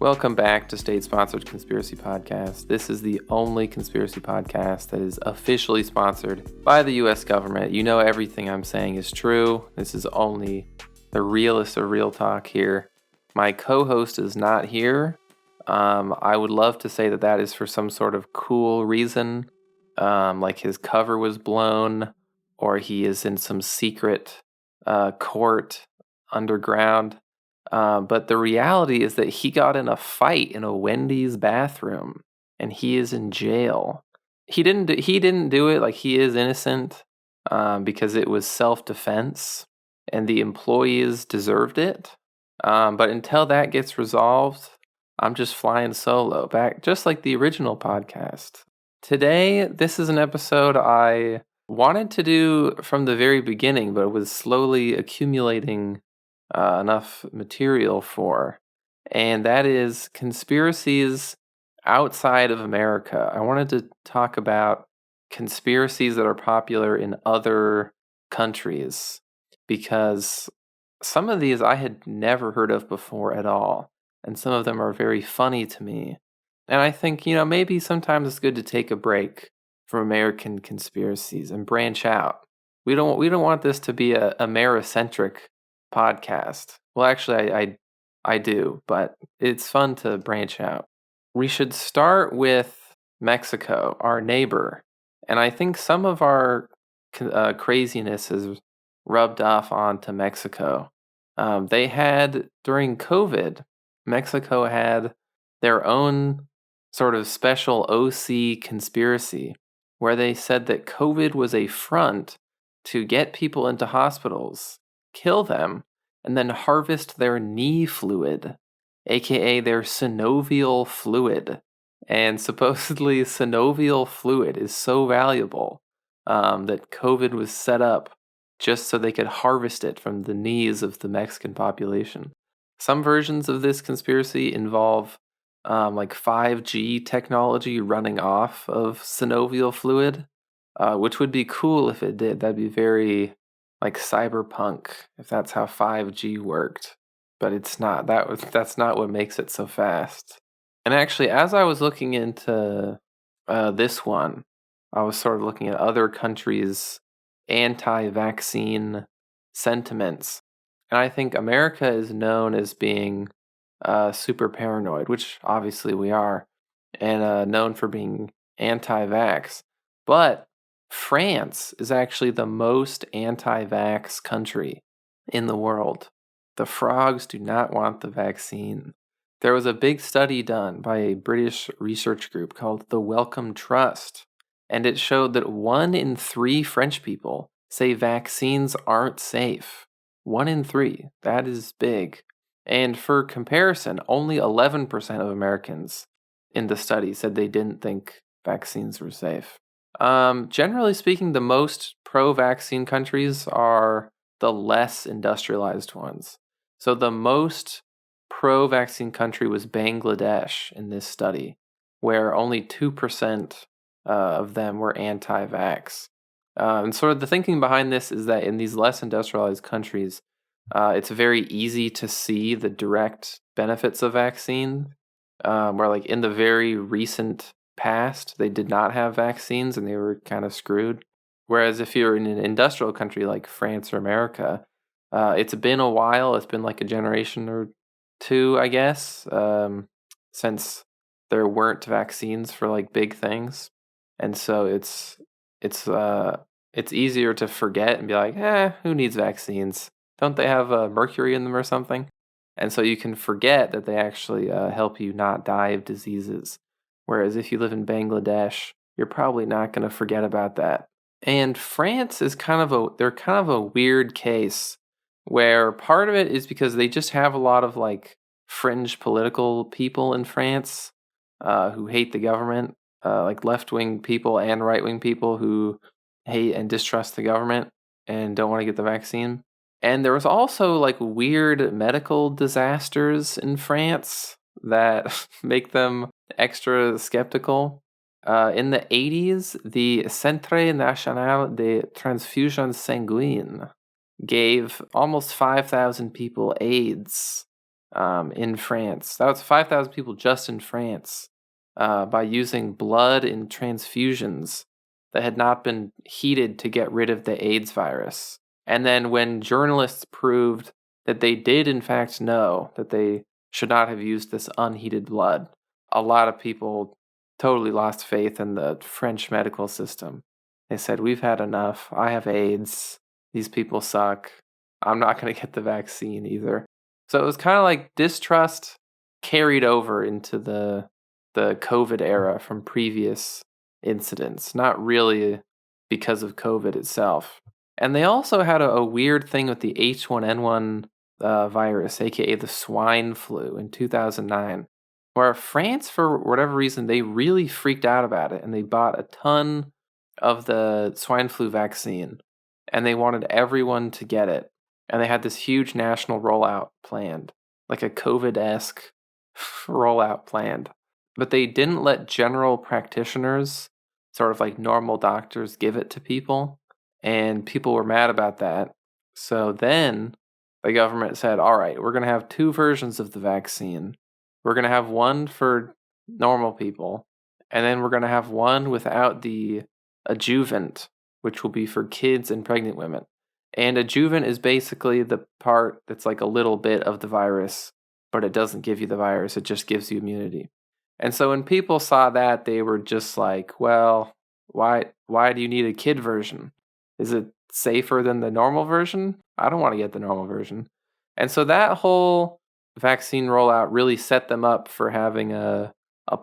Welcome back to state-sponsored conspiracy podcast. This is the only conspiracy podcast that is officially sponsored by the U.S. government. You know everything I'm saying is true. This is only the realest of real talk here. My co-host is not here. I would love to say that is for some sort of cool reason, like his cover was blown, or he is in some secret court underground. But the reality is that he got in a fight in a Wendy's bathroom, and he is in jail. He didn't do it. Like, he is innocent, because it was self-defense, and the employees deserved it. But until that gets resolved, I'm just flying solo back, just like the original podcast. Today, this is an episode I wanted to do from the very beginning, but was slowly accumulating enough material for, and that is conspiracies outside of America. I wanted to talk about conspiracies that are popular in other countries, because some of these I had never heard of before at all, and some of them are very funny to me. And I think, maybe sometimes it's good to take a break from American conspiracies and branch out. We don't want this to be a Americentric podcast. Well, actually, I do, but it's fun to branch out. We should start with Mexico, our neighbor, and I think some of our craziness is rubbed off onto Mexico. They had, during COVID, Mexico had their own sort of special OC conspiracy, where they said that COVID was a front to get people into hospitals, kill them, and then harvest their knee fluid, aka their synovial fluid. And supposedly synovial fluid is so valuable that COVID was set up just so they could harvest it from the knees of the Mexican population. Some versions of this conspiracy involve like 5G technology running off of synovial fluid, which would be cool if it did. That'd be very like cyberpunk, if that's how 5G worked. But it's not. That's not what makes it so fast. And actually, as I was looking into this one, I was sort of looking at other countries' anti-vaccine sentiments. And I think America is known as being super paranoid, which obviously we are, and known for being anti-vax. But France is actually the most anti-vax country in the world. The frogs do not want the vaccine. There was a big study done by a British research group called the Wellcome Trust, and it showed that 1 in 3 French people say vaccines aren't safe. 1 in 3. That is big. And for comparison, only 11% of Americans in the study said they didn't think vaccines were safe. Generally speaking, the most pro-vaccine countries are the less industrialized ones. So the most pro-vaccine country was Bangladesh in this study, where only 2% of them were anti-vax. And sort of the thinking behind this is that in these less industrialized countries, it's very easy to see the direct benefits of vaccine, where like in the very recent past, they did not have vaccines and they were kind of screwed. Whereas if you're in an industrial country like France or America, it's been a while. It's been like a generation or two, I guess, since there weren't vaccines for like big things, and so it's easier to forget and be like, who needs vaccines? Don't they have mercury in them or something? And so you can forget that they actually help you not die of diseases. Whereas if you live in Bangladesh, you're probably not going to forget about that. And France is kind of a weird case, where part of it is because they just have a lot of like fringe political people in France who hate the government, like left-wing people and right-wing people who hate and distrust the government and don't want to get the vaccine. And there was also like weird medical disasters in France that make them extra skeptical. In the 80s, the Centre National de Transfusion Sanguine gave almost 5,000 people AIDS in France. That was 5,000 people just in France by using blood in transfusions that had not been heated to get rid of the AIDS virus. And then when journalists proved that they did in fact know that they should not have used this unheated blood, a lot of people totally lost faith in the French medical system. They said, we've had enough. I have AIDS. These people suck. I'm not going to get the vaccine either. So it was kind of like distrust carried over into the COVID era from previous incidents, not really because of COVID itself. And they also had a weird thing with the H1N1 virus, aka the swine flu, in 2009, where France, for whatever reason, they really freaked out about it, and they bought a ton of the swine flu vaccine, and they wanted everyone to get it. And they had this huge national rollout planned, like a COVID-esque rollout planned. But they didn't let general practitioners, sort of like normal doctors, give it to people. And people were mad about that. So then the government said, all right, we're going to have 2 versions of the vaccine. We're going to have one for normal people, and then we're going to have one without the adjuvant, which will be for kids and pregnant women. And adjuvant is basically the part that's like a little bit of the virus, but it doesn't give you the virus, it just gives you immunity. And so when people saw that, they were just like, well, why do you need a kid version? Is it safer than the normal version? I don't want to get the normal version. And so that whole vaccine rollout really set them up for having a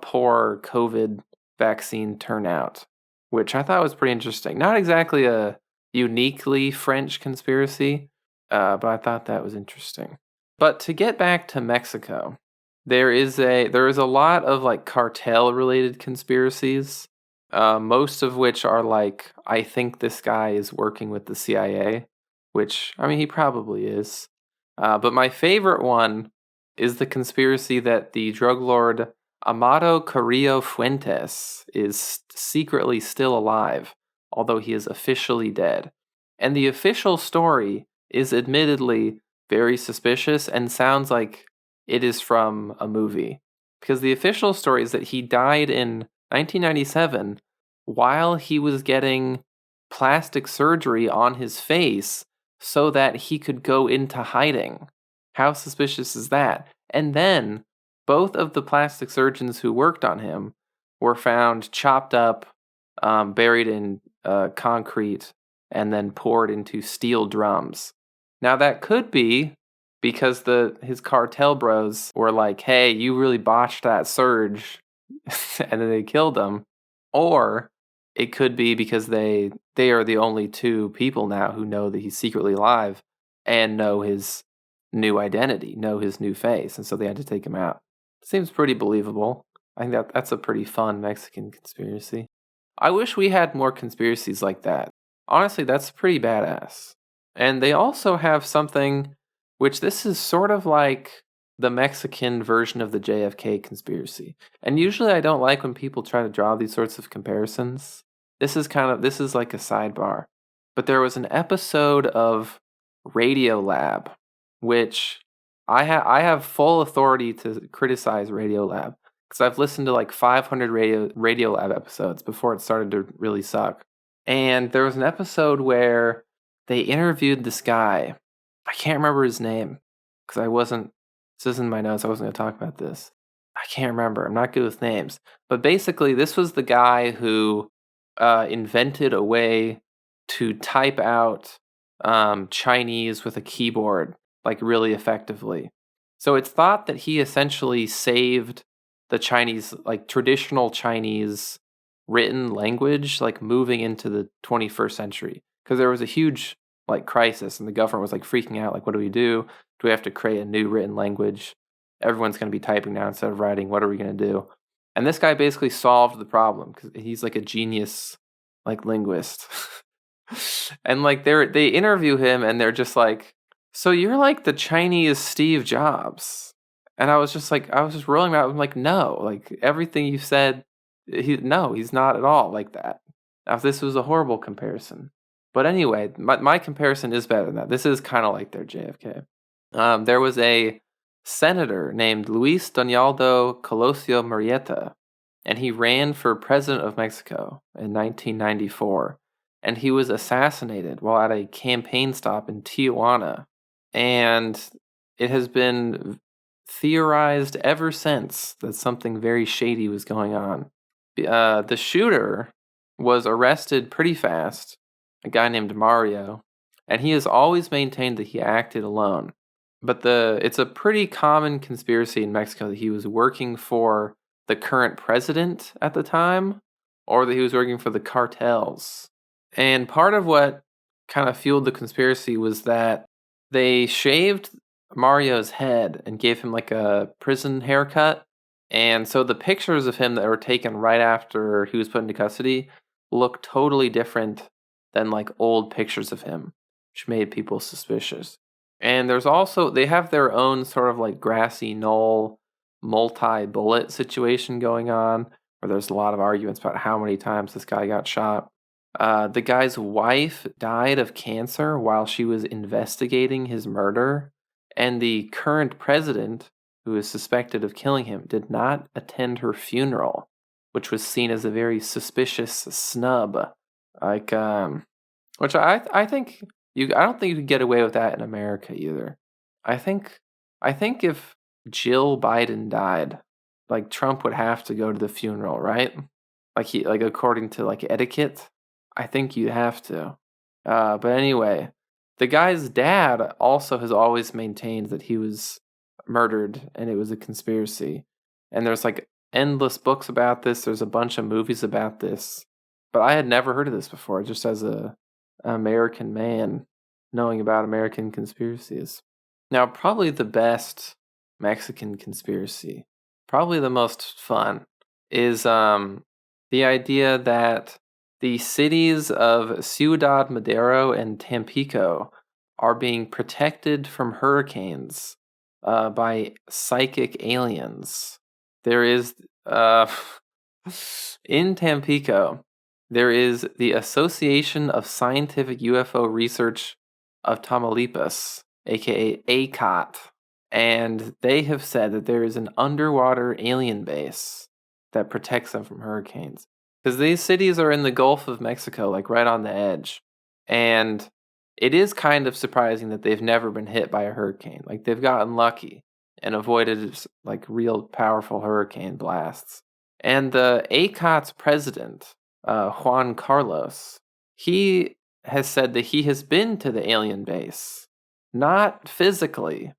poor COVID vaccine turnout, which I thought was pretty interesting. Not exactly a uniquely French conspiracy, but I thought that was interesting. But to get back to Mexico, there is a lot of like cartel related conspiracies, most of which are like, I think this guy is working with the CIA, which, I mean, he probably is. But my favorite one is the conspiracy that the drug lord Amado Carrillo Fuentes is secretly still alive, although he is officially dead. And the official story is admittedly very suspicious and sounds like it is from a movie. Because the official story is that he died in 1997 while he was getting plastic surgery on his face so that he could go into hiding. How suspicious is that? And then both of the plastic surgeons who worked on him were found chopped up, buried in concrete, and then poured into steel drums. Now that could be because his cartel bros were like, hey, you really botched that surge, and then they killed him. Or it could be because they are the only 2 people now who know that he's secretly alive and know his new identity, know his new face, and so they had to take him out. Seems pretty believable. I think that's a pretty fun Mexican conspiracy. I wish we had more conspiracies like that. Honestly, that's pretty badass. And they also have something, which this is sort of like the Mexican version of the JFK conspiracy. And usually I don't like when people try to draw these sorts of comparisons. This is like a sidebar. But there was an episode of Radiolab, which I have full authority to criticize Radiolab, because I've listened to like 500 Radiolab episodes before it started to really suck. And there was an episode where they interviewed this guy. I can't remember his name, because this isn't in my notes, I wasn't going to talk about this. I can't remember, I'm not good with names. But basically, this was the guy who invented a way to type out Chinese with a keyboard, like really effectively. So it's thought that he essentially saved the Chinese, like traditional Chinese written language, like moving into the 21st century. Because there was a huge like crisis and the government was like freaking out, like, what do we do? Do we have to create a new written language? Everyone's going to be typing now instead of writing. What are we going to do? And this guy basically solved the problem because he's like a genius, like linguist. And like they interview him and they're just like, so you're like the Chinese Steve Jobs. And I was just rolling out. I'm like, no, like everything you said, he's not at all like that. Now, this was a horrible comparison. But anyway, my comparison is better than that. This is kind of like their JFK. There was a senator named Luis Donaldo Colosio Murrieta, and he ran for president of Mexico in 1994. And he was assassinated while at a campaign stop in Tijuana. And it has been theorized ever since that something very shady was going on. The shooter was arrested pretty fast, a guy named Mario, and he has always maintained that he acted alone. But it's a pretty common conspiracy in Mexico that he was working for the current president at the time, or that he was working for the cartels. And part of what kind of fueled the conspiracy was that they shaved Mario's head and gave him like a prison haircut. And so the pictures of him that were taken right after he was put into custody look totally different than like old pictures of him, which made people suspicious. And there's also, they have their own sort of like grassy knoll multi-bullet situation going on, where there's a lot of arguments about how many times this guy got shot. The guy's wife died of cancer while she was investigating his murder, and the current president, who is suspected of killing him, did not attend her funeral, which was seen as a very suspicious snub. Like, which I think I don't think you could get away with that in America either. I think if Jill Biden died, like Trump would have to go to the funeral, right? Like according to like etiquette, I think you'd have to. But anyway, the guy's dad also has always maintained that he was murdered and it was a conspiracy. And there's like endless books about this. There's a bunch of movies about this. But I had never heard of this before, just as an American man knowing about American conspiracies. Now, probably the best Mexican conspiracy, probably the most fun, is the idea that the cities of Ciudad Madero and Tampico are being protected from hurricanes by psychic aliens. There is, in Tampico, there is the Association of Scientific UFO Research of Tamaulipas, aka ACOT, and they have said that there is an underwater alien base that protects them from hurricanes. Because these cities are in the Gulf of Mexico, like right on the edge. And it is kind of surprising that they've never been hit by a hurricane. Like they've gotten lucky and avoided like real powerful hurricane blasts. And the ACOT's president, Juan Carlos, he has said that he has been to the alien base. Not physically,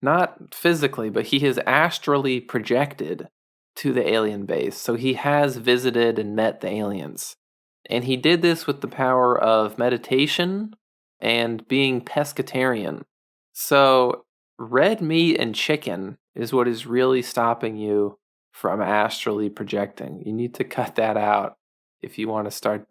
but he has astrally projected to the alien base. So he has visited and met the aliens. And he did this with the power of meditation and being pescatarian. So red meat and chicken is what is really stopping you from astrally projecting. You need to cut that out if you want to start,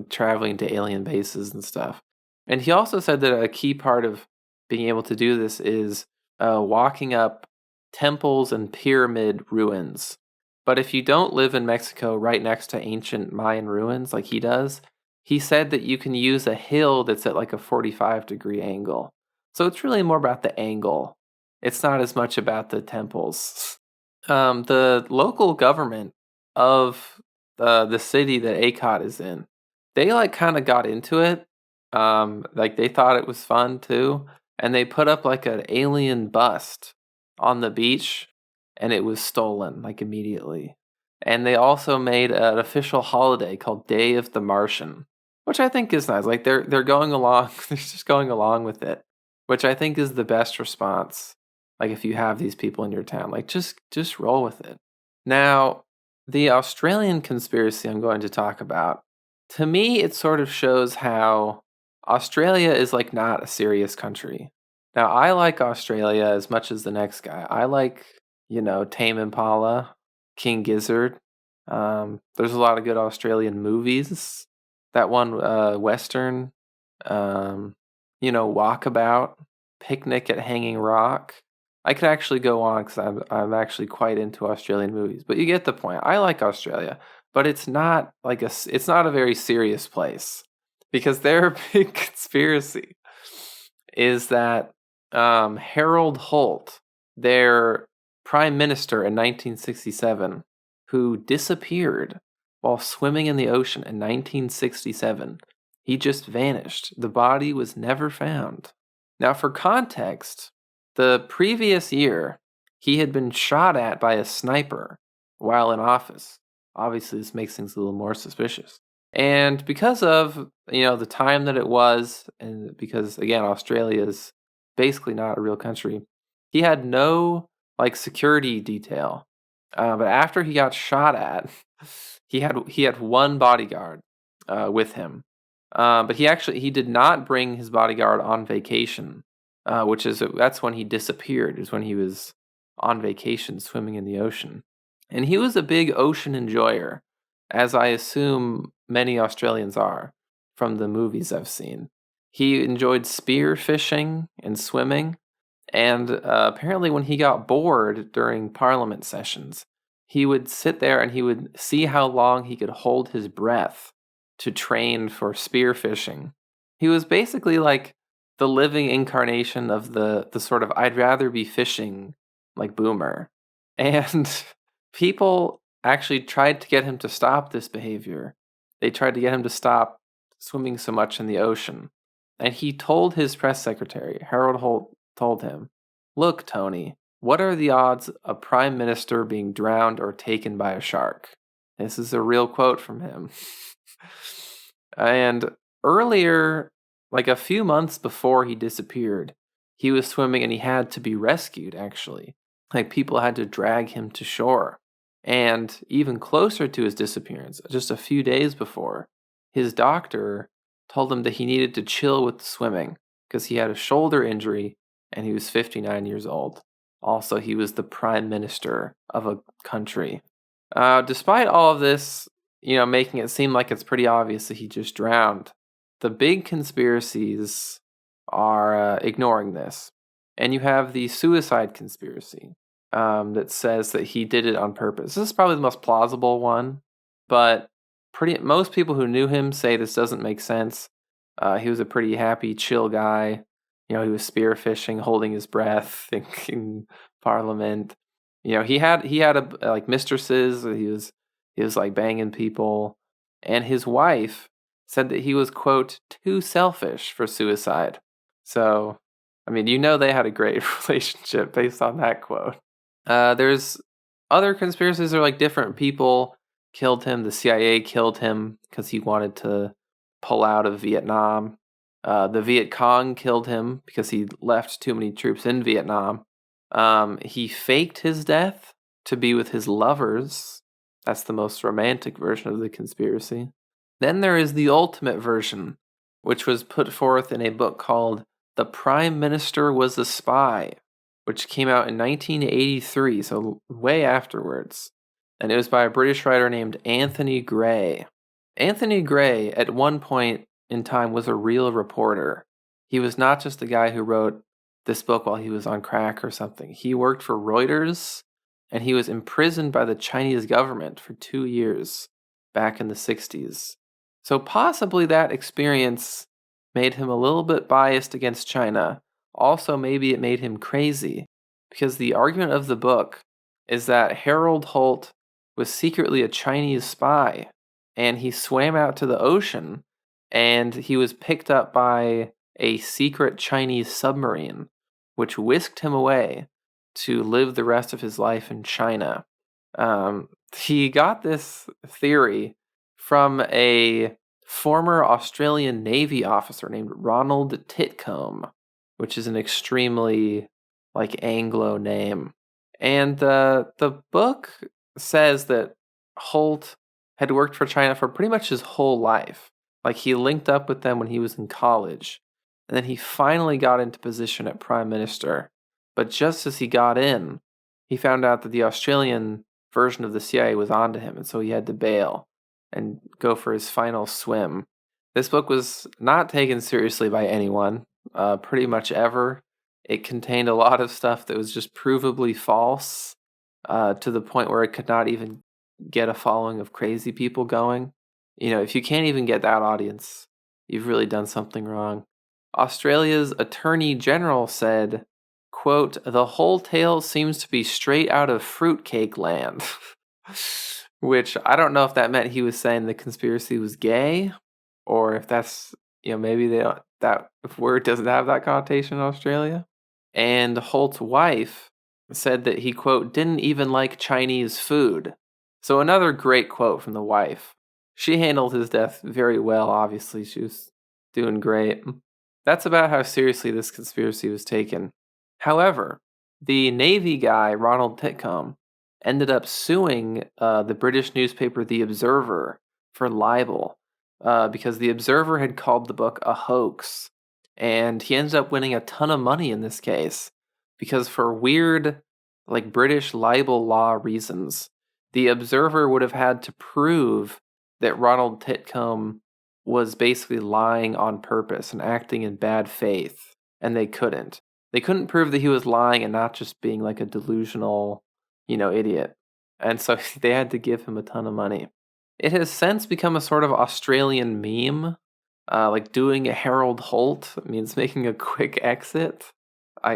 traveling to alien bases and stuff. And he also said that a key part of being able to do this is walking up temples and pyramid ruins. But if you don't live in Mexico right next to ancient Mayan ruins like he does, he said that you can use a hill that's at like a 45-degree angle. So it's really more about the angle. It's not as much about the temples. The local government of the city that ACOT is in, they like kind of got into it. Like they thought it was fun too. And they put up like an alien bust on the beach, and it was stolen like immediately. And they also made an official holiday called Day of the Martian, which I think is nice. Like they're going along, they're just going along with it, which I think is the best response. Like if you have these people in your town, like just roll with it. Now, the Australian conspiracy I'm going to talk about, to me, it sort of shows how Australia is like not a serious country. Now, I like Australia as much as the next guy. I like, Tame Impala, King Gizzard. There's a lot of good Australian movies. That one, Western, Walkabout, Picnic at Hanging Rock. I could actually go on because I'm actually quite into Australian movies. But you get the point. I like Australia, but it's not it's not a very serious place, because their big conspiracy is that Harold Holt, their prime minister in 1967, who disappeared while swimming in the ocean in 1967. He just vanished. The body was never found. Now, for context, the previous year, he had been shot at by a sniper while in office. Obviously, this makes things a little more suspicious. And because of, the time that it was, and because, again, Australia is basically not a real country, he had no, security detail. But after he got shot at, he had one bodyguard with him. But he did not bring his bodyguard on vacation, that's when he disappeared, is when he was on vacation swimming in the ocean. And he was a big ocean enjoyer, as I assume many Australians are from the movies I've seen. He enjoyed spear fishing and swimming, and apparently when he got bored during parliament sessions, he would sit there and he would see how long he could hold his breath to train for spear fishing. He was basically like the living incarnation of the sort of I'd rather be fishing like boomer. And people actually tried to get him to stop this behavior. They tried to get him to stop swimming so much in the ocean. And he told his press secretary, Harold Holt, told him, "Look, Tony, what are the odds of a prime minister being drowned or taken by a shark?" This is a real quote from him. And earlier, a few months before he disappeared, he was swimming and he had to be rescued, actually. People had to drag him to shore. And even closer to his disappearance, just a few days before, his doctor told him that he needed to chill with the swimming because he had a shoulder injury and he was 59 years old. Also, he was the prime minister of a country. Despite all of this, making it seem like it's pretty obvious that he just drowned, the big conspiracies are ignoring this. And you have the suicide conspiracy that says that he did it on purpose. This is probably the most plausible one, but most people who knew him say this doesn't make sense. He was a pretty happy, chill guy. He was spearfishing, holding his breath in Parliament. He had mistresses. He was banging people, and his wife said that he was, quote, too selfish for suicide. So, they had a great relationship based on that quote. There's other conspiracies are different people killed him. The CIA killed him because he wanted to pull out of Vietnam. The Viet Cong killed him because he left too many troops in Vietnam. He faked his death to be with his lovers. That's the most romantic version of the conspiracy. Then there is the ultimate version, which was put forth in a book called The Prime Minister Was a Spy, which came out in 1983, so way afterwards. And it was by a British writer named Anthony Gray. Anthony Gray, at one point in time, was a real reporter. He was not just a guy who wrote this book while he was on crack or something. He worked for Reuters, and he was imprisoned by the Chinese government for 2 years back in the 60s. So possibly that experience made him a little bit biased against China. Also, maybe it made him crazy, because the argument of the book is that Harold Holt was secretly a Chinese spy, and he swam out to the ocean, and he was picked up by a secret Chinese submarine, which whisked him away to live the rest of his life in China. He got this theory from a former Australian Navy officer named Ronald Titcombe, which is an extremely Anglo name. And the book says that Holt had worked for China for pretty much his whole life. He linked up with them when he was in college, and then he finally got into position at Prime Minister. But just as he got in, he found out that the Australian version of the CIA was onto him, and so he had to bail and go for his final swim. This book was not taken seriously by anyone, pretty much ever. It contained a lot of stuff that was just provably false, to the point where it could not even get a following of crazy people going. If you can't even get that audience, you've really done something wrong. Australia's Attorney General said, quote, "The whole tale seems to be straight out of fruitcake land." Which I don't know if that meant he was saying the conspiracy was gay, or if that's, maybe they don't, that word doesn't have that connotation in Australia. And Holt's wife said that he, quote, "didn't even like Chinese food." So another great quote from the wife. She handled his death very well, obviously. She was doing great. That's about how seriously this conspiracy was taken. However, the Navy guy, Ronald Titcomb, ended up suing the British newspaper The Observer for libel because The Observer had called the book a hoax. And he ended up winning a ton of money in this case because for weird, British libel law reasons, The Observer would have had to prove that Ronald Titcomb was basically lying on purpose and acting in bad faith, and they couldn't. They couldn't prove that he was lying and not just being like a delusional, idiot. And so they had to give him a ton of money. It has since become a sort of Australian meme. Doing a Harold Holt means making a quick exit.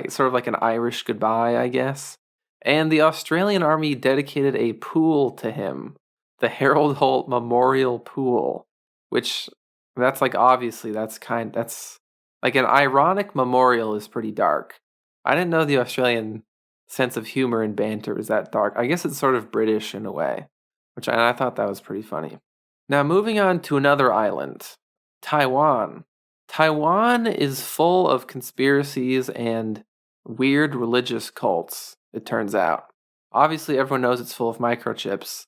Sort of like an Irish goodbye, I guess. And the Australian Army dedicated a pool to him, the Harold Holt Memorial Pool, which that's obviously that's like an ironic memorial is pretty dark. I didn't know the Australian sense of humor and banter was that dark. I guess it's sort of British in a way, and I thought that was pretty funny. Now moving on to another island, Taiwan. Taiwan is full of conspiracies and weird religious cults, it turns out. Obviously, everyone knows it's full of microchips,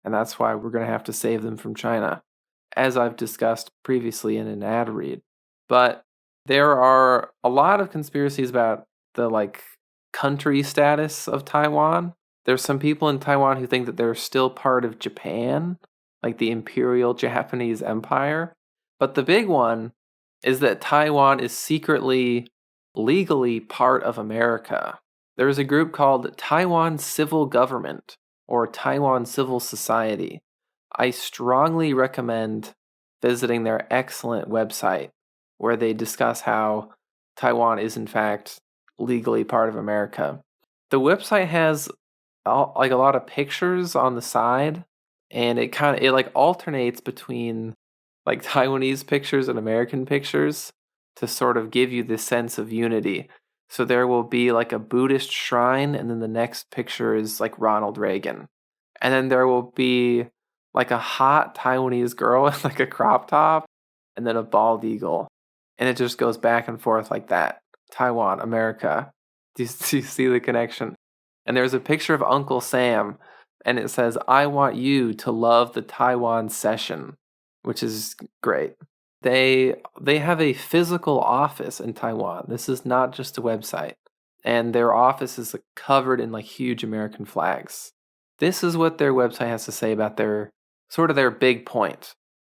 and that's why we're going to have to save them from China, as I've discussed previously in an ad read. But there are a lot of conspiracies about the country status of Taiwan. There's some people in Taiwan who think that they're still part of Japan, like the Imperial Japanese Empire. But the big one is that Taiwan is secretly, legally part of America. There is a group called Taiwan Civil Government, or Taiwan Civil Society. I strongly recommend visiting their excellent website, where they discuss how Taiwan is in fact legally part of America. The website has a lot of pictures on the side, and it alternates between Taiwanese pictures and American pictures to sort of give you this sense of unity. So there will be a Buddhist shrine, and then the next picture is Ronald Reagan. And then there will be a hot Taiwanese girl with a crop top, and then a bald eagle. And it just goes back and forth like that. Taiwan, America. Do you see the connection? And there's a picture of Uncle Sam, and it says, "I want you to love the Taiwan session," which is great. They have a physical office in Taiwan. This is not just a website. And their office is covered in huge American flags. This is what their website has to say about their big point.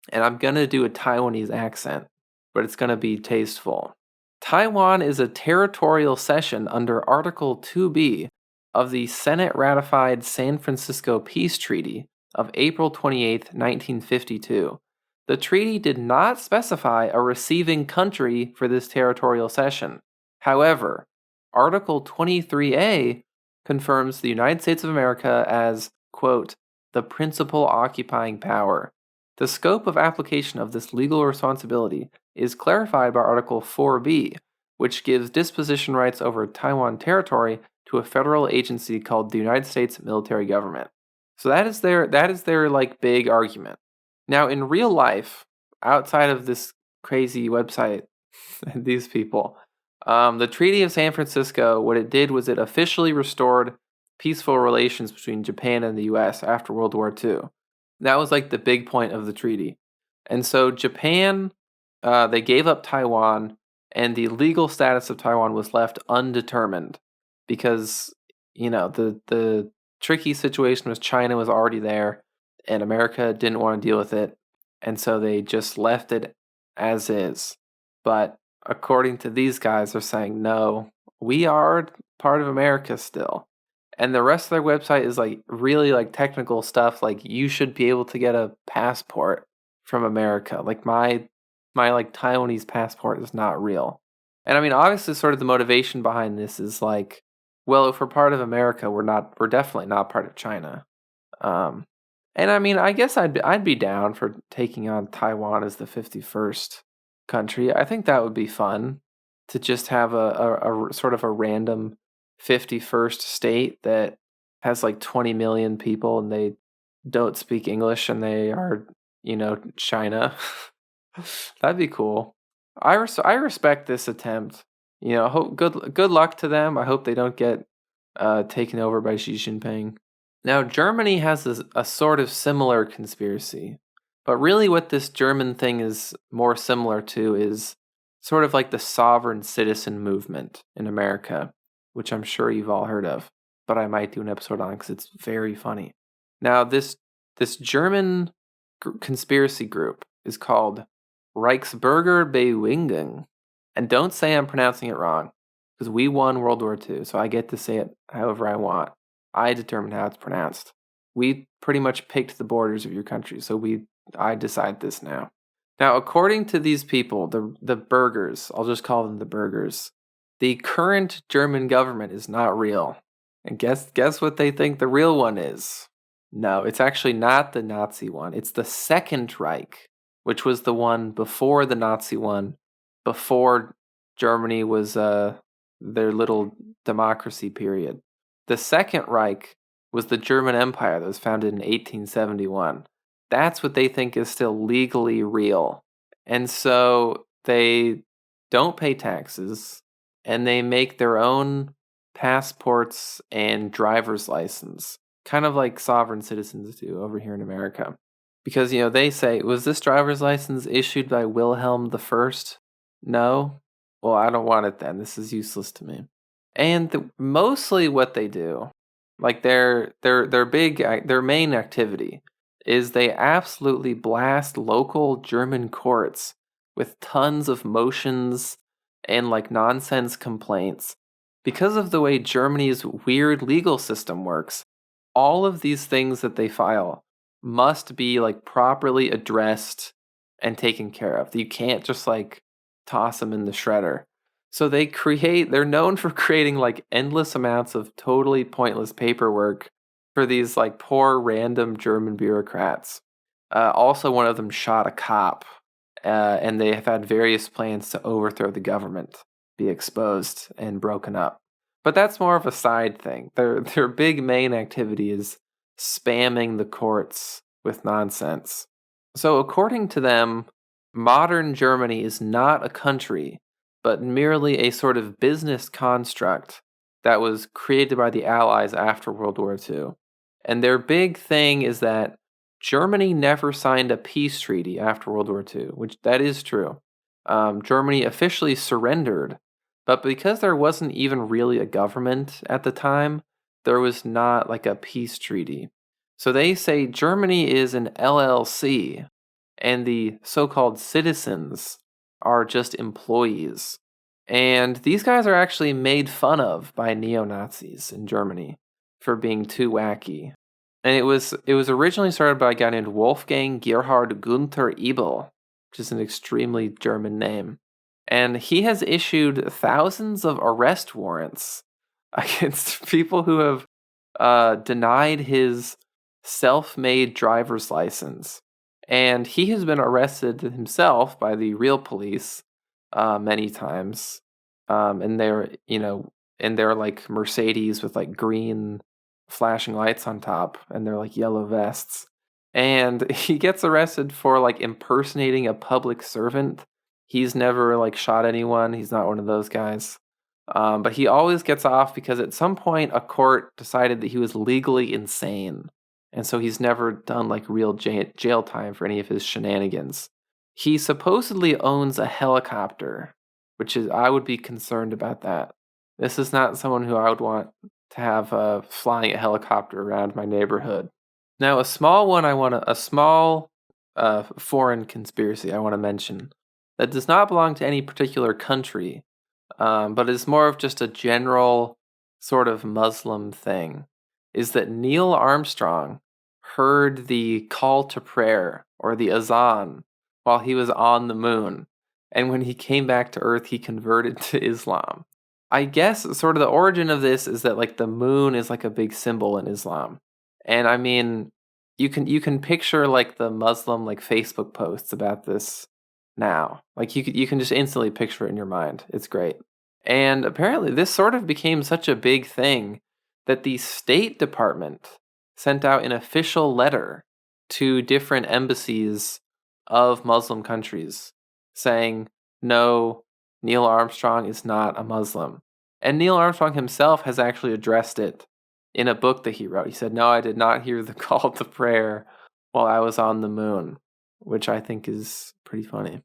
And I'm going to do a Taiwanese accent, but it's going to be tasteful. Taiwan is a territorial cession under Article 2B of the Senate-ratified San Francisco Peace Treaty of April 28, 1952. The treaty did not specify a receiving country for this territorial cession. However, Article 23A confirms the United States of America as, quote, "the principal occupying power." The scope of application of this legal responsibility is clarified by Article 4B, which gives disposition rights over Taiwan territory to a federal agency called the United States Military Government. So that is their big argument. Now, in real life, outside of this crazy website and these people, the Treaty of San Francisco, what it did was it officially restored peaceful relations between Japan and the U.S. after World War II. That was the big point of the treaty. And so Japan, they gave up Taiwan, and the legal status of Taiwan was left undetermined because, the tricky situation was China was already there, and America didn't want to deal with it, and so they just left it as is. But according to these guys, they're saying, no, we are part of America still. And the rest of their website is really technical stuff, you should be able to get a passport from America. My Taiwanese passport is not real. And I mean, obviously, sort of the motivation behind this is like, well, if we're part of America, we're definitely not part of China. Um, and I mean, I guess I'd be down for taking on Taiwan as the 51st country. I think that would be fun to just have a sort of a random 51st state that has like 20 million people and they don't speak English and they are, China. That'd be cool. I respect this attempt. Hope good luck to them. I hope they don't get taken over by Xi Jinping. Now, Germany has a sort of similar conspiracy, but really what this German thing is more similar to is sort of like the sovereign citizen movement in America, which I'm sure you've all heard of, but I might do an episode on because it's very funny. Now, this German conspiracy group is called Reichsbürger Bewegung, and don't say I'm pronouncing it wrong, because we won World War II, so I get to say it however I want. I determine how it's pronounced. We pretty much picked the borders of your country, so I decide this now. Now, according to these people, the burgers, I'll just call them the burgers, the current German government is not real. And guess what they think the real one is? No, it's actually not the Nazi one. It's the Second Reich, which was the one before the Nazi one, before Germany was their little democracy period. The Second Reich was the German Empire that was founded in 1871. That's what they think is still legally real. And so they don't pay taxes, and they make their own passports and driver's license, kind of like sovereign citizens do over here in America. Because, they say, was this driver's license issued by Wilhelm I? No? Well, I don't want it then. This is useless to me. And mostly what they do, like their main activity, is they absolutely blast local German courts with tons of motions and like nonsense complaints. Because of the way Germany's weird legal system works, all of these things that they file must be like properly addressed and taken care of. You can't just like toss them in the shredder. So they're known for creating like endless amounts of totally pointless paperwork for these like poor random German bureaucrats. Also, one of them shot a cop, and they have had various plans to overthrow the government, be exposed and broken up. But that's more of a side thing. Their big main activity is spamming the courts with nonsense. So according to them, modern Germany is not a country, but merely a sort of business construct that was created by the Allies after World War II. And their big thing is that Germany never signed a peace treaty after World War II, which that is true. Germany officially surrendered, but because there wasn't even really a government at the time, there was not like a peace treaty. So they say Germany is an LLC, and the so-called citizens are just employees. And these guys are actually made fun of by neo-Nazis in Germany for being too wacky. And it was originally started by a guy named Wolfgang Gerhard Gunther Ebel, which is an extremely German name. And he has issued thousands of arrest warrants against people who have denied his self-made driver's license. And he has been arrested himself by the real police many times. And they're like Mercedes with like green flashing lights on top, and they're like yellow vests. And he gets arrested for like impersonating a public servant. He's never like shot anyone. He's not one of those guys. But he always gets off because at some point a court decided that he was legally insane. And so he's never done like real jail time for any of his shenanigans. He supposedly owns a helicopter, which is, I would be concerned about that. This is not someone who I would want to have flying a helicopter around my neighborhood. Now, a small foreign conspiracy I want to mention that does not belong to any particular country, but is more of just a general sort of Muslim thing, is that Neil Armstrong heard the call to prayer or the azan while he was on the moon. And when he came back to Earth, he converted to Islam. I guess sort of the origin of this is that like the moon is like a big symbol in Islam. And I mean, you can picture like the Muslim like Facebook posts about this now. Like you can just instantly picture it in your mind. It's great. And apparently this sort of became such a big thing that the State Department sent out an official letter to different embassies of Muslim countries saying, no, Neil Armstrong is not a Muslim. And Neil Armstrong himself has actually addressed it in a book that he wrote. He said, no, I did not hear the call to prayer while I was on the moon, which I think is pretty funny.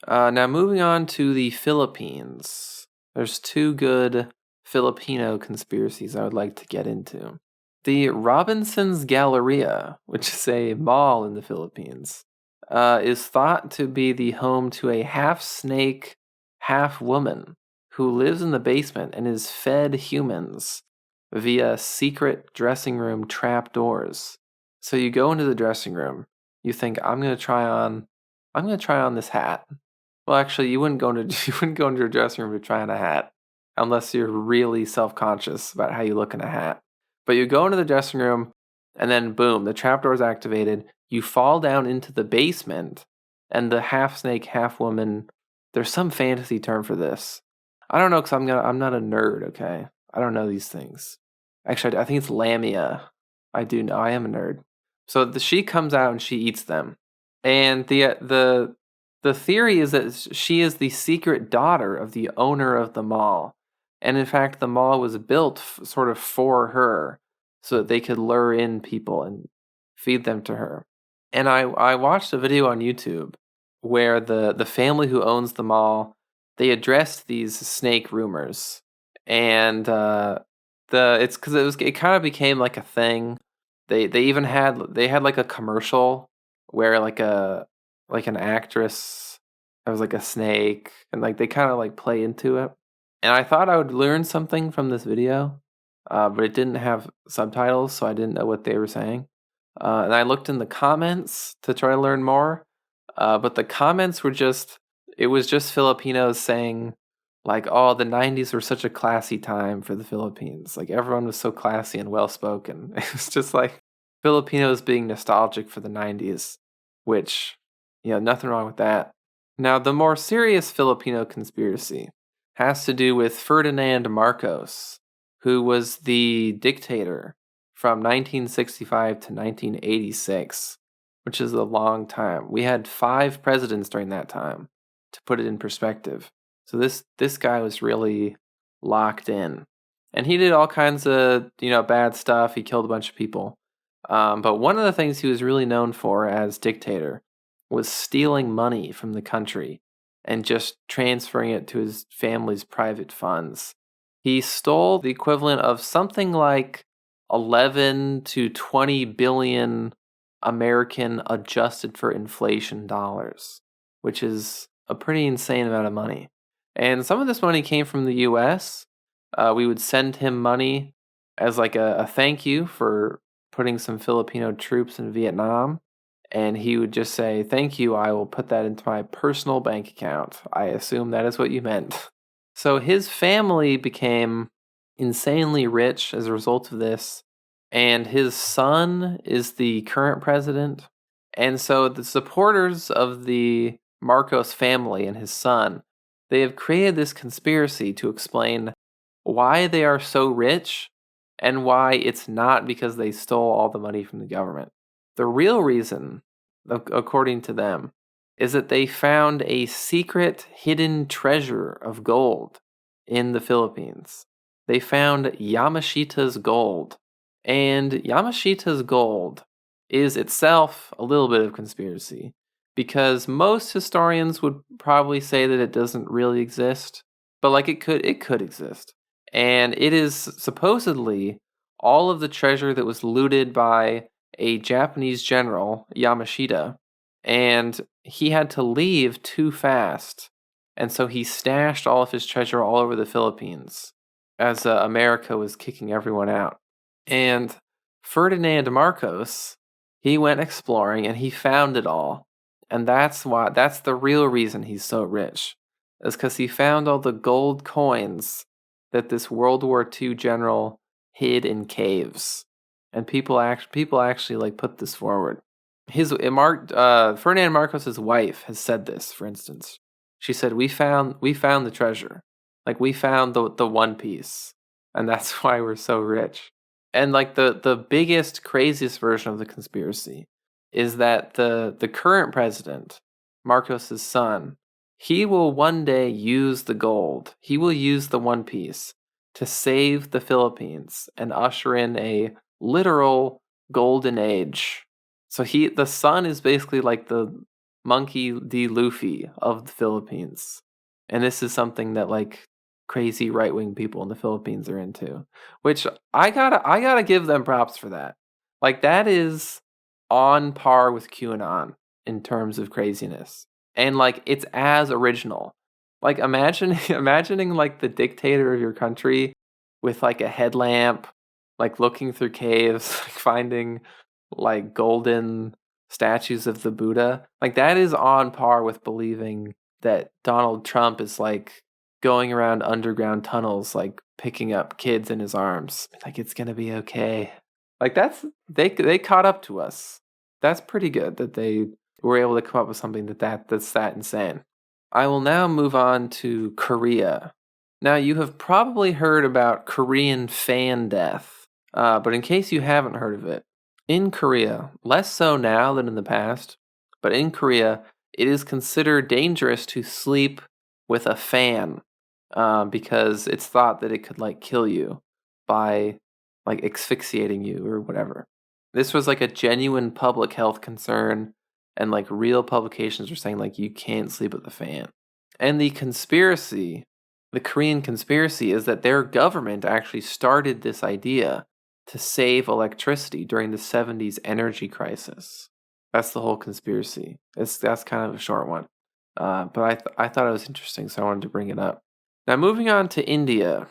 Now moving on to the Philippines. There's two good Filipino conspiracies I would like to get into. The Robinson's Galleria, which is a mall in the Philippines, is thought to be the home to a half-snake, half-woman who lives in the basement and is fed humans via secret dressing room trapdoors. So you go into the dressing room, you think, I'm gonna try on this hat. Well, actually, you wouldn't go into your dressing room to try on a hat unless you're really self-conscious about how you look in a hat. But you go into the dressing room, and then boom, the trapdoor is activated. You fall down into the basement, and the half snake, half woman. There's some fantasy term for this. I don't know because I'm not a nerd. Okay, I don't know these things. Actually, I think it's lamia. I do know. I am a nerd. So she comes out and she eats them, and the theory is that she is the secret daughter of the owner of the mall. And in fact, the mall was built sort of for her so that they could lure in people and feed them to her. And I watched a video on YouTube where the family who owns the mall, they addressed these snake rumors. And it's because it kind of became like a thing. They even had like a commercial where like an actress, there was like a snake, and like they kind of like play into it. And I thought I would learn something from this video, but it didn't have subtitles, so I didn't know what they were saying. And I looked in the comments to try to learn more, but the comments were it was just Filipinos saying, like, oh, the 90s were such a classy time for the Philippines. Like, everyone was so classy and well-spoken. It was just like Filipinos being nostalgic for the 90s, which, nothing wrong with that. Now, the more serious Filipino conspiracy has to do with Ferdinand Marcos, who was the dictator from 1965 to 1986, which is a long time. We had 5 presidents during that time, to put it in perspective. So this guy was really locked in. And he did all kinds of, bad stuff. He killed a bunch of people. But one of the things he was really known for as dictator was stealing money from the country and just transferring it to his family's private funds. He stole the equivalent of something like 11 to 20 billion American adjusted for inflation dollars, which is a pretty insane amount of money. And some of this money came from the US. We would send him money as like a thank you for putting some Filipino troops in Vietnam. And he would just say, thank you, I will put that into my personal bank account. I assume that is what you meant. So his family became insanely rich as a result of this. And his son is the current president. And so the supporters of the Marcos family and his son, they have created this conspiracy to explain why they are so rich and why it's not because they stole all the money from the government. The real reason, according to them, is that they found a secret hidden treasure of gold in the Philippines. They found Yamashita's gold. And Yamashita's gold is itself a little bit of conspiracy, because most historians would probably say that it doesn't really exist, but like it could exist. And it is supposedly all of the treasure that was looted by a Japanese general, Yamashita, and he had to leave too fast. And so he stashed all of his treasure all over the Philippines as America was kicking everyone out. And Ferdinand Marcos, he went exploring and he found it all. And that's the real reason he's so rich. Is because he found all the gold coins that this World War II general hid in caves. And people actually like put this forward. Ferdinand Marcos's wife has said this, for instance. She said, we found the treasure. Like, we found the One Piece. And that's why we're so rich. And like the biggest, craziest version of the conspiracy is that the current president, Marcos's son, he will one day use the gold. He will use the One Piece to save the Philippines and usher in a literal golden age. So the son is basically like the Monkey D. Luffy of the Philippines. And this is something that like crazy right-wing people in the Philippines are into, which I gotta give them props for that. Like, that is on par with QAnon in terms of craziness. And like, it's as original. Like, imagining like the dictator of your country with like a headlamp, like looking through caves, like finding like golden statues of the Buddha. Like, that is on par with believing that Donald Trump is like going around underground tunnels, like picking up kids in his arms. Like, it's gonna be okay. Like, they caught up to us. That's pretty good that they were able to come up with something that's that insane. I will now move on to Korea. Now, you have probably heard about Korean fan death, but in case you haven't heard of it, in Korea, less so now than in the past, but in Korea, it is considered dangerous to sleep with a fan, because it's thought that it could like kill you by like asphyxiating you or whatever. This was like a genuine public health concern, and like real publications were saying like you can't sleep with a fan. And the Korean conspiracy is that their government actually started this idea to save electricity during the 70s energy crisis. That's the whole conspiracy. That's kind of a short one. But I thought it was interesting, so I wanted to bring it up. Now, moving on to India.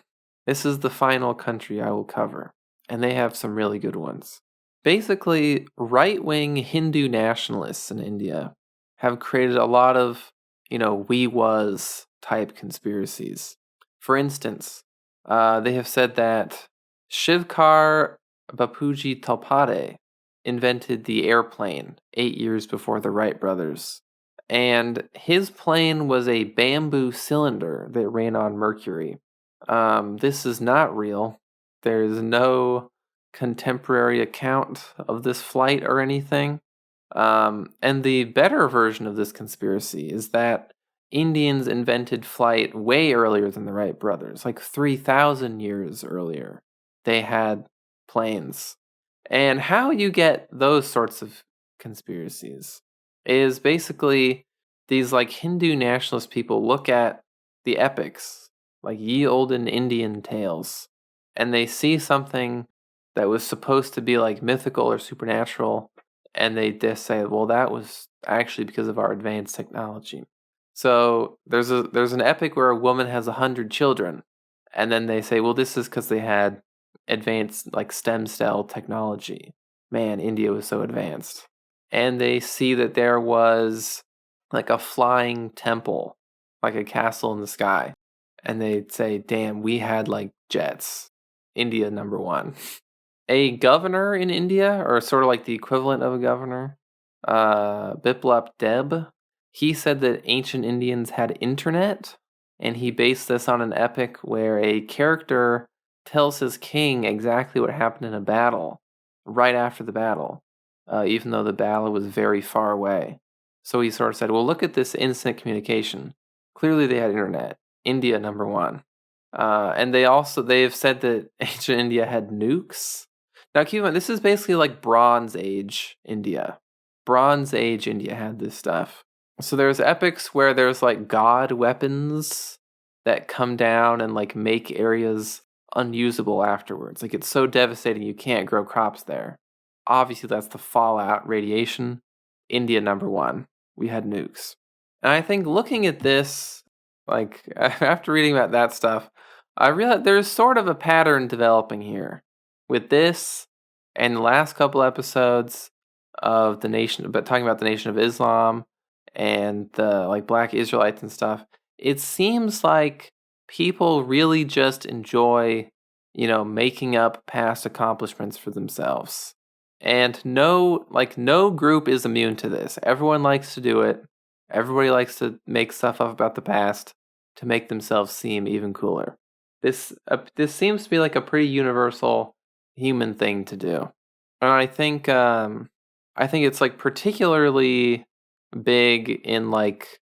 This is the final country I will cover, and they have some really good ones. Basically, right-wing Hindu nationalists in India have created a lot of, we was type conspiracies. For instance, they have said that Shivkar Bapuji Talpade invented the airplane 8 years before the Wright brothers. And his plane was a bamboo cylinder that ran on mercury. This is not real. There's no contemporary account of this flight or anything. And the better version of this conspiracy is that Indians invented flight way earlier than the Wright brothers, like 3,000 years earlier. They had planes. And how you get those sorts of conspiracies is basically these like Hindu nationalist people look at the epics, like ye olden Indian tales, and they see something that was supposed to be like mythical or supernatural, and they just say, well, that was actually because of our advanced technology. So there's an epic where a woman has 100 children, and then they say, well, this is because they had advanced like stem cell technology. Man, India was so advanced. And they see that there was like a flying temple, like a castle in the sky. And they say, damn, we had like jets. India number one. A governor in India, or sort of like the equivalent of a governor, Biplop Deb, he said that ancient Indians had internet, and he based this on an epic where a character tells his king exactly what happened in a battle right after the battle, even though the battle was very far away. So he sort of said, well, look at this instant communication. Clearly they had internet. India number one. And they've said that ancient India had nukes. Now keep in mind, this is basically like Bronze Age India. Bronze Age India had this stuff. So there's epics where there's like god weapons that come down and like make areas unusable afterwards. Like, it's so devastating you can't grow crops there. Obviously, that's the fallout radiation. India number one. We had nukes. And I think looking at this, like, after reading about that stuff, I realized there's sort of a pattern developing here. With this and the last couple episodes of talking about the Nation of Islam, and the like Black Israelites and stuff, it seems like people really just enjoy, making up past accomplishments for themselves. And no group is immune to this. Everyone likes to do it. Everybody likes to make stuff up about the past to make themselves seem even cooler. This seems to be like a pretty universal human thing to do. And I think it's like particularly big in like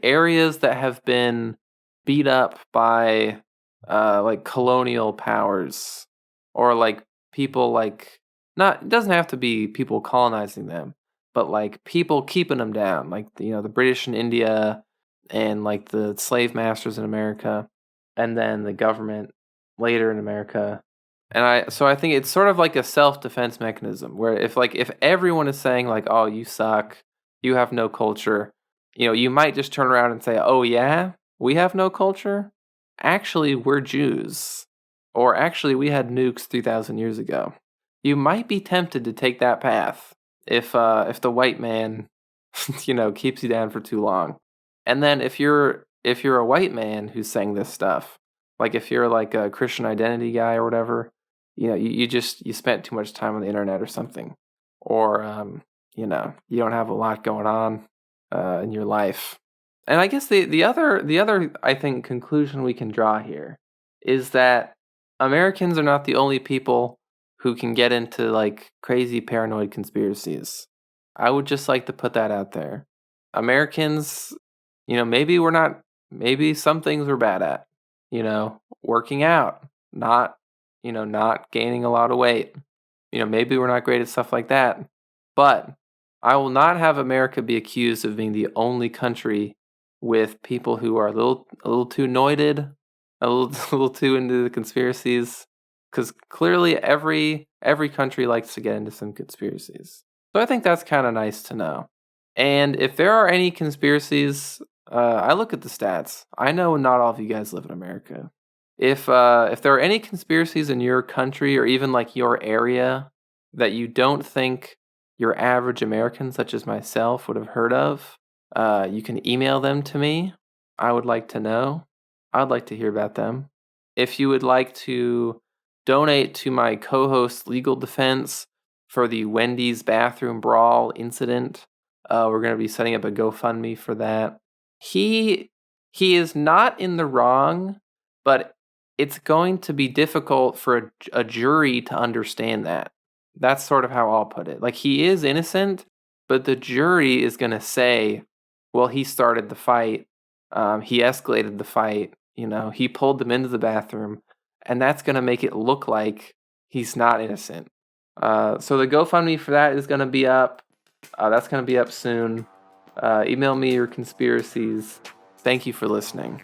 areas that have been beat up by like colonial powers, or like people like, not, it doesn't have to be people colonizing them, but like people keeping them down, like the British in India, and like the slave masters in America, and then the government later in America. And I think it's sort of like a self-defense mechanism where if everyone is saying like, "Oh, you suck, you have no culture," you might just turn around and say, "Oh yeah, we have no culture? Actually, we're Jews." Or actually, we had nukes 3,000 years ago. You might be tempted to take that path if the white man, keeps you down for too long. And then if you're a white man who's saying this stuff, like if you're like a Christian identity guy or whatever, you spent too much time on the internet or something, or you don't have a lot going on in your life. And I guess the other I think conclusion we can draw here is that Americans are not the only people who can get into like crazy paranoid conspiracies. I would just like to put that out there. Americans, maybe some things we're bad at, working out, not gaining a lot of weight. Maybe we're not great at stuff like that. But I will not have America be accused of being the only country with people who are a little too anointed, a little too into the conspiracies, because clearly every country likes to get into some conspiracies. So I think that's kind of nice to know. And if there are any conspiracies, I look at the stats. I know not all of you guys live in America. If there are any conspiracies in your country or even like your area that you don't think your average American, such as myself, would have heard of, you can email them to me. I would like to know. I'd like to hear about them. If you would like to donate to my co-host's legal defense for the Wendy's bathroom brawl incident, we're going to be setting up a GoFundMe for that. He is not in the wrong, but it's going to be difficult for a jury to understand that. That's sort of how I'll put it. Like, he is innocent, but the jury is going to say, well, he started the fight. He escalated the fight. He pulled them into the bathroom. And that's going to make it look like he's not innocent. So the GoFundMe for that is going to be up. That's going to be up soon. Email me your conspiracies. Thank you for listening.